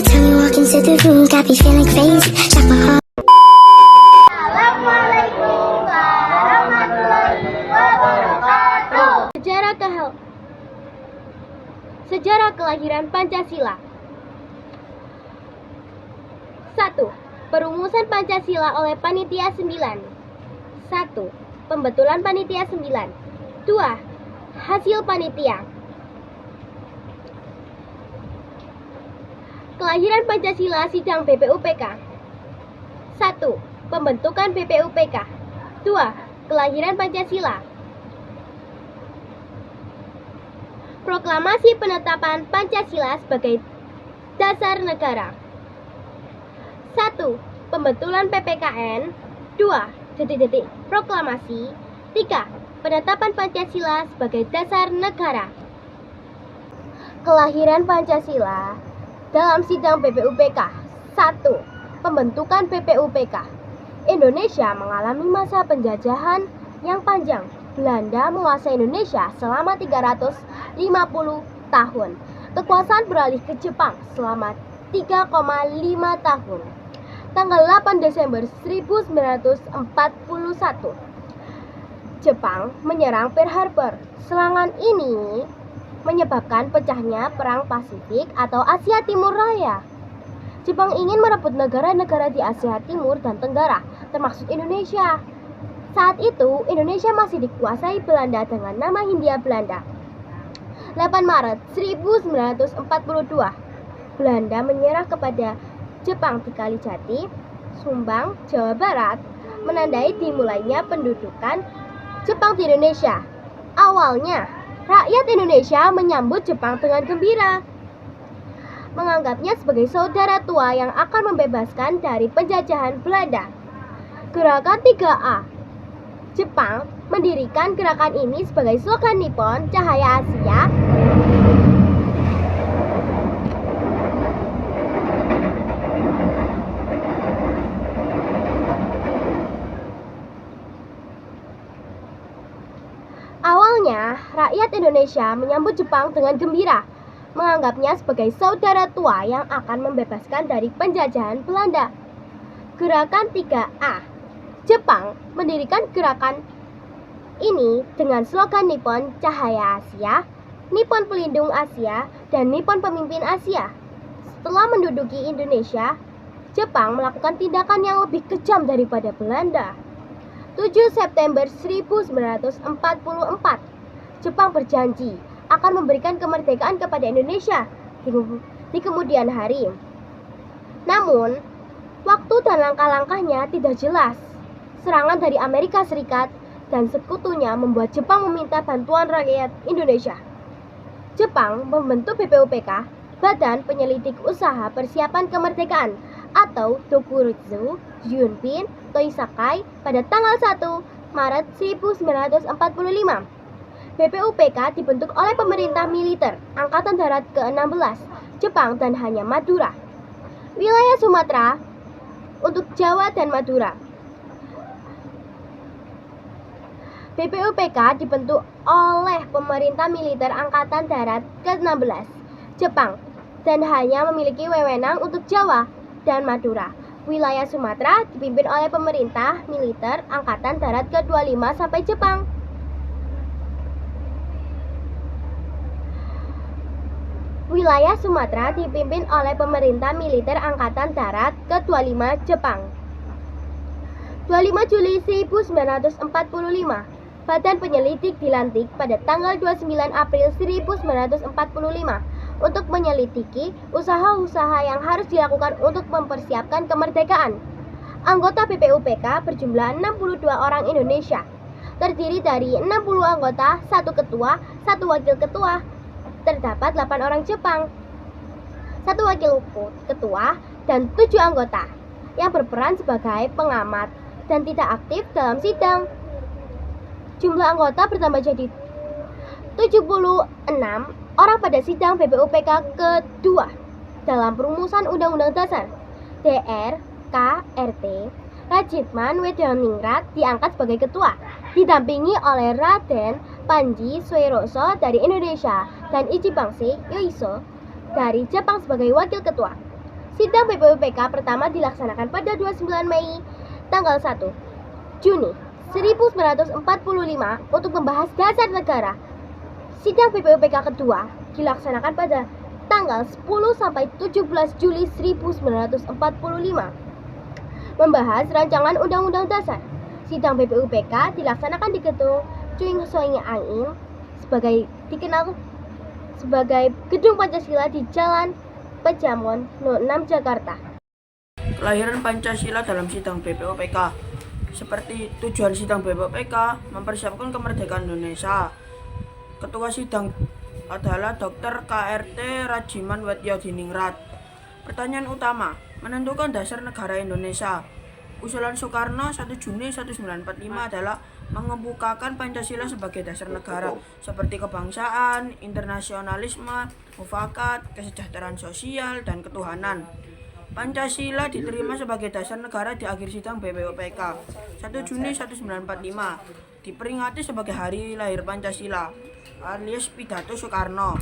Every time you walk into the room, got me feeling crazy. Shock my heart. Assalamualaikum warahmatullahi wabarakatuh. Sejarah kelahiran Pancasila. 1. Perumusan Pancasila oleh Panitia 9. 1. Pembetulan Panitia 9. 2. Hasil Panitia. Kelahiran Pancasila sidang BPUPK. 1. Pembentukan BPUPK. 2. Kelahiran Pancasila. Proklamasi penetapan Pancasila sebagai dasar negara. 1. Pembetulan PPKN. 2. Proklamasi. 3. Penetapan Pancasila sebagai dasar negara. Kelahiran Pancasila dalam sidang BPUPK. 1. Pembentukan BPUPK. Indonesia mengalami masa penjajahan yang panjang. Belanda menguasai Indonesia selama 350 tahun. Kekuasaan beralih ke Jepang selama 3,5 tahun. Tanggal 8 Desember 1941, Jepang menyerang Pearl Harbor. Serangan ini menyebabkan pecahnya Perang Pasifik atau Asia Timur Raya. Jepang ingin merebut negara-negara di Asia Timur dan Tenggara, termasuk Indonesia. Saat itu, Indonesia masih dikuasai Belanda dengan nama Hindia Belanda. 8 Maret 1942, Belanda menyerah kepada Jepang di Kalijati, Sumbang, Jawa Barat, menandai dimulainya pendudukan Jepang di Indonesia. Awalnya, rakyat Indonesia menyambut Jepang dengan gembira, menganggapnya sebagai saudara tua yang akan membebaskan dari penjajahan Belanda. Gerakan 3A. Jepang mendirikan gerakan ini sebagai slogan Nippon Cahaya Asia. Awalnya, rakyat Indonesia menyambut Jepang dengan gembira, menganggapnya sebagai saudara tua yang akan membebaskan dari penjajahan Belanda. Gerakan 3A. Jepang mendirikan gerakan ini dengan slogan Nippon Cahaya Asia, Nippon Pelindung Asia, dan Nippon Pemimpin Asia. Setelah menduduki Indonesia, Jepang melakukan tindakan yang lebih kejam daripada Belanda. 7 September 1944, Jepang berjanji akan memberikan kemerdekaan kepada Indonesia di kemudian hari. Namun, waktu dan langkah-langkahnya tidak jelas. Serangan dari Amerika Serikat dan sekutunya membuat Jepang meminta bantuan rakyat Indonesia. Jepang membentuk BPUPK, Badan Penyelidik Usaha Persiapan Kemerdekaan, atau Dokuritsu Junpin Toisakai pada tanggal 1 Maret 1945. BPUPK dibentuk oleh pemerintah militer Angkatan Darat ke-16 Jepang dan hanya Madura, wilayah Sumatera untuk Jawa dan Madura. BPUPK dibentuk oleh pemerintah militer Angkatan Darat ke-16 Jepang dan hanya memiliki wewenang untuk Jawa dan Madura. Wilayah Sumatera dipimpin oleh pemerintah militer Angkatan Darat ke-25 sampai Jepang. Wilayah Sumatera dipimpin oleh pemerintah militer Angkatan Darat ke-25 Jepang. 25 Juli 1945, Badan Penyelidik dilantik pada tanggal 29 April 1945 untuk menyelidiki usaha-usaha yang harus dilakukan untuk mempersiapkan kemerdekaan. Anggota BPUPK berjumlah 62 orang Indonesia, terdiri dari 60 anggota, 1 ketua, 1 wakil ketua. Terdapat 8 orang Jepang, 1 wakil ketua, dan 7 anggota yang berperan sebagai pengamat dan tidak aktif dalam sidang. Jumlah anggota bertambah jadi 76 orang pada sidang BPUPK kedua dalam perumusan Undang-Undang Dasar. Dr. K.R.T. Rajitman Wedoningrat diangkat sebagai ketua, didampingi oleh Raden Panji Sueroso dari Indonesia dan Ichibangse Yoiso dari Jepang sebagai wakil ketua. Sidang PPUPK pertama dilaksanakan pada 29 Mei tanggal 1 Juni 1945 untuk membahas dasar negara. Sidang PPUPK kedua dilaksanakan pada tanggal 10 sampai 17 Juli 1945 membahas rancangan Undang-Undang Dasar. Sidang PPUPK dilaksanakan di Gedung Cuing Soing Aing dikenal sebagai Gedung Pancasila di Jalan Pejamon No. 6 Jakarta. Kelahiran Pancasila dalam sidang BPUPK. Seperti tujuan sidang BPUPK mempersiapkan kemerdekaan Indonesia. Ketua sidang adalah Dr. KRT Rajiman Wetyodiningrat. Pertanyaan utama, menentukan dasar negara Indonesia. Usulan Soekarno 1 Juni 1945 adalah mengemukakan Pancasila sebagai dasar negara seperti kebangsaan, internasionalisme, mufakat, kesejahteraan sosial, dan ketuhanan. Pancasila diterima sebagai dasar negara di akhir sidang BPUPK 1 Juni 1945 diperingati sebagai hari lahir Pancasila alias Pidato Soekarno.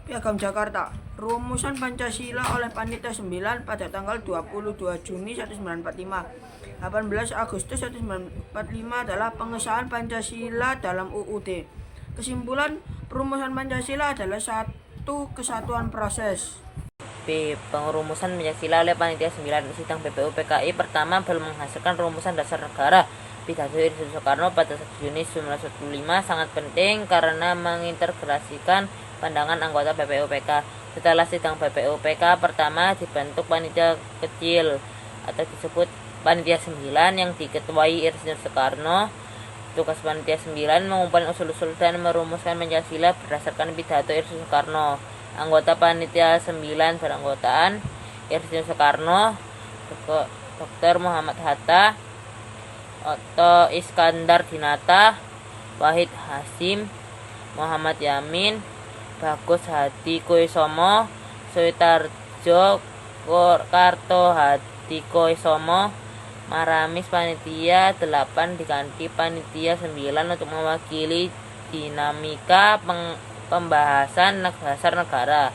Piagam Jakarta, rumusan Pancasila oleh Panitia 9 pada tanggal 22 Juni 1945. 18 Agustus 1945 adalah pengesahan Pancasila dalam UUD. Kesimpulan, perumusan Pancasila adalah satu kesatuan proses. Pengrumusan Pancasila oleh Panitia 9 sidang BPUPKI pertama belum menghasilkan rumusan dasar negara. Pidato Soekarno pada 1 Juni 1945 sangat penting karena mengintegrasikan pandangan anggota BPUPK. Setelah sidang BPUPK pertama dibentuk panitia kecil atau disebut Panitia 9 yang diketuai Insinyur Soekarno. Tugas Panitia 9 mengumpulkan usul-usul dan merumuskan Pancasila berdasarkan pidato Insinyur Soekarno. Anggota Panitia 9 beranggotaan Insinyur Soekarno, Dr. Muhammad Hatta, Otto Iskandar Dinata, Wahid Hasyim, Muhammad Yamin, Bagus Hadi Koisomo, Suitarjo Karto Hadi Koisomo. Maramis Panitia 8 diganti Panitia 9 untuk mewakili dinamika pembahasan dasar negara.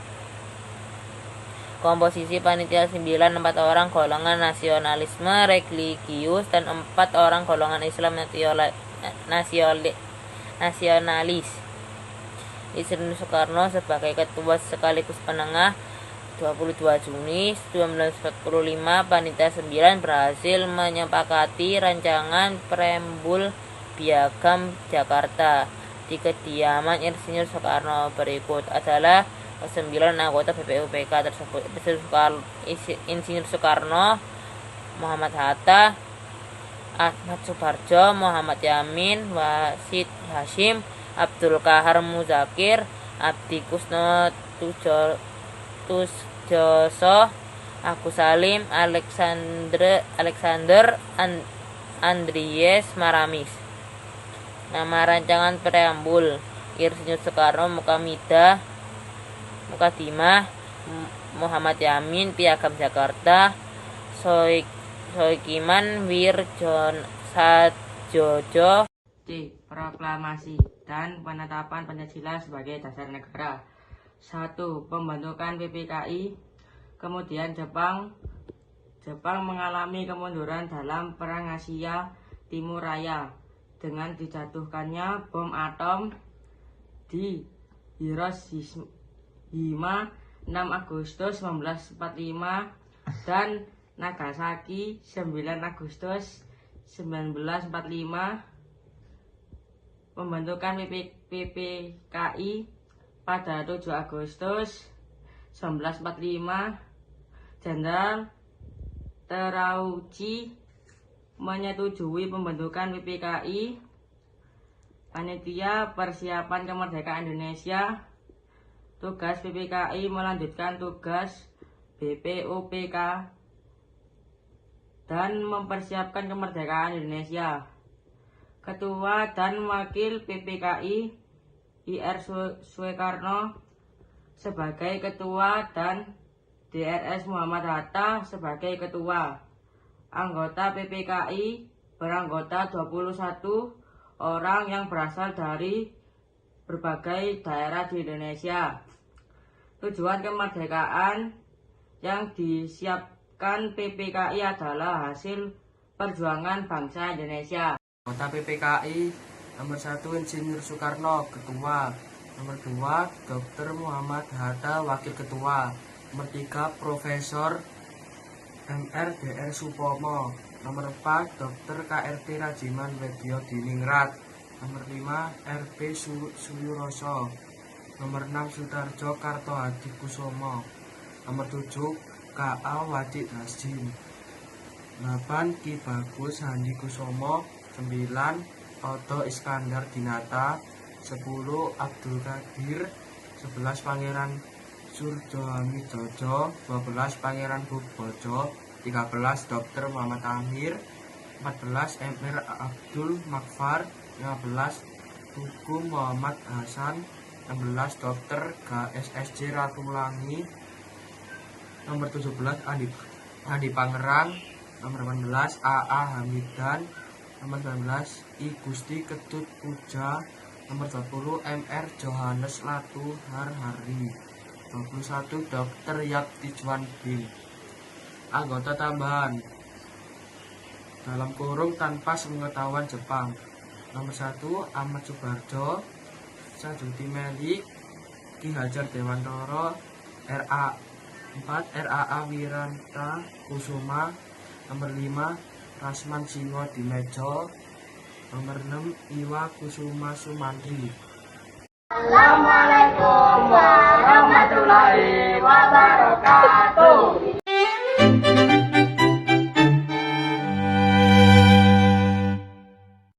Komposisi Panitia 9 4 orang golongan nasionalisme religius dan 4 orang golongan Islam nasionalis. Insinyur Soekarno sebagai ketua sekaligus penengah. 22 Juni 1945 Panitia 9 berhasil menyepakati rancangan preambul Piagam Jakarta di kediaman Insinyur Soekarno. Berikut adalah 9 anggota BPUPK tersebut: Insinyur Soekarno, Muhammad Hatta, Ahmad Suparjo, Muhammad Yamin, Wahid Hasyim, Abdul Qahar Muzakir, Abdi Kusno Tusjoso, Agus Salim, Alexander Andries Maramis. Nama rancangan preambul: Insinyur Soekarno Mukadimah, Muhammad Yamin Piagam Jakarta, Soekiman Wirjon Sadjojo. Proklamasi dan penetapan Pancasila sebagai dasar negara. 1. Pembentukan PPKI. Kemudian Jepang mengalami kemunduran dalam Perang Asia Timur Raya dengan dijatuhkannya bom atom di Hiroshima 6 Agustus 1945 dan Nagasaki 9 Agustus 1945. Pembentukan PPKI pada 7 Agustus 1945, Jenderal Terauchi menyetujui pembentukan PPKI. Panitia Persiapan Kemerdekaan Indonesia. Tugas PPKI melanjutkan tugas BPUPK dan mempersiapkan kemerdekaan Indonesia. Ketua dan Wakil PPKI IR Soekarno sebagai Ketua dan DRS Muhammad Hatta sebagai Ketua. Anggota PPKI beranggota 21 orang yang berasal dari berbagai daerah di Indonesia. Tujuan kemerdekaan yang disiapkan PPKI adalah hasil perjuangan bangsa Indonesia. Anggota PPKI nomor 1 Insinyur Soekarno, Ketua. Nomor 2 Dr. Muhammad Hatta, Wakil Ketua. Nomor 3 Profesor MR.DR Supomo. Nomor 4 Dr. KRT Rajiman Wedyo Diningrat. Nomor 5 RP Suyuroso. Nomor 6 Sutarjo Karto Hadi Kusumo. Nomor 7 KA Wadi Dasjin. 8 Ki Bagus Handi Kusumo. 9 Oto Iskandar Dinata. 10 Abdul Qadir. 11 Pangeran Surjo Hamidojo. 12 Pangeran Bojo. 13 Dr. Muhammad Amir. 14 MR Abdul Makfar. 15 Tugu Muhammad Hasan. 16 Dr. GSSJ Ratulangi. Nomor 17 Andi Pangerang. Nomor 18 AA Hamidan. Nomor 19 I Gusti Ketut Puja. Nomor 20 MR Johannes Latu Harhari. 21 Dr. Yap Tijwan Bin. Anggota tambahan dalam kurung tanpa sepengetahuan Jepang. Nomor 1 Ahmad Subarjo, Sajuti Melik, Ki Hajar Dewantoro, RA 4 RAA Wiranta Kusuma. Nomor 5 Rasman Singo Dimejo. Nomor 6 Iwa Kusuma Sumantri. Assalamualaikum warahmatullahi wabarakatuh.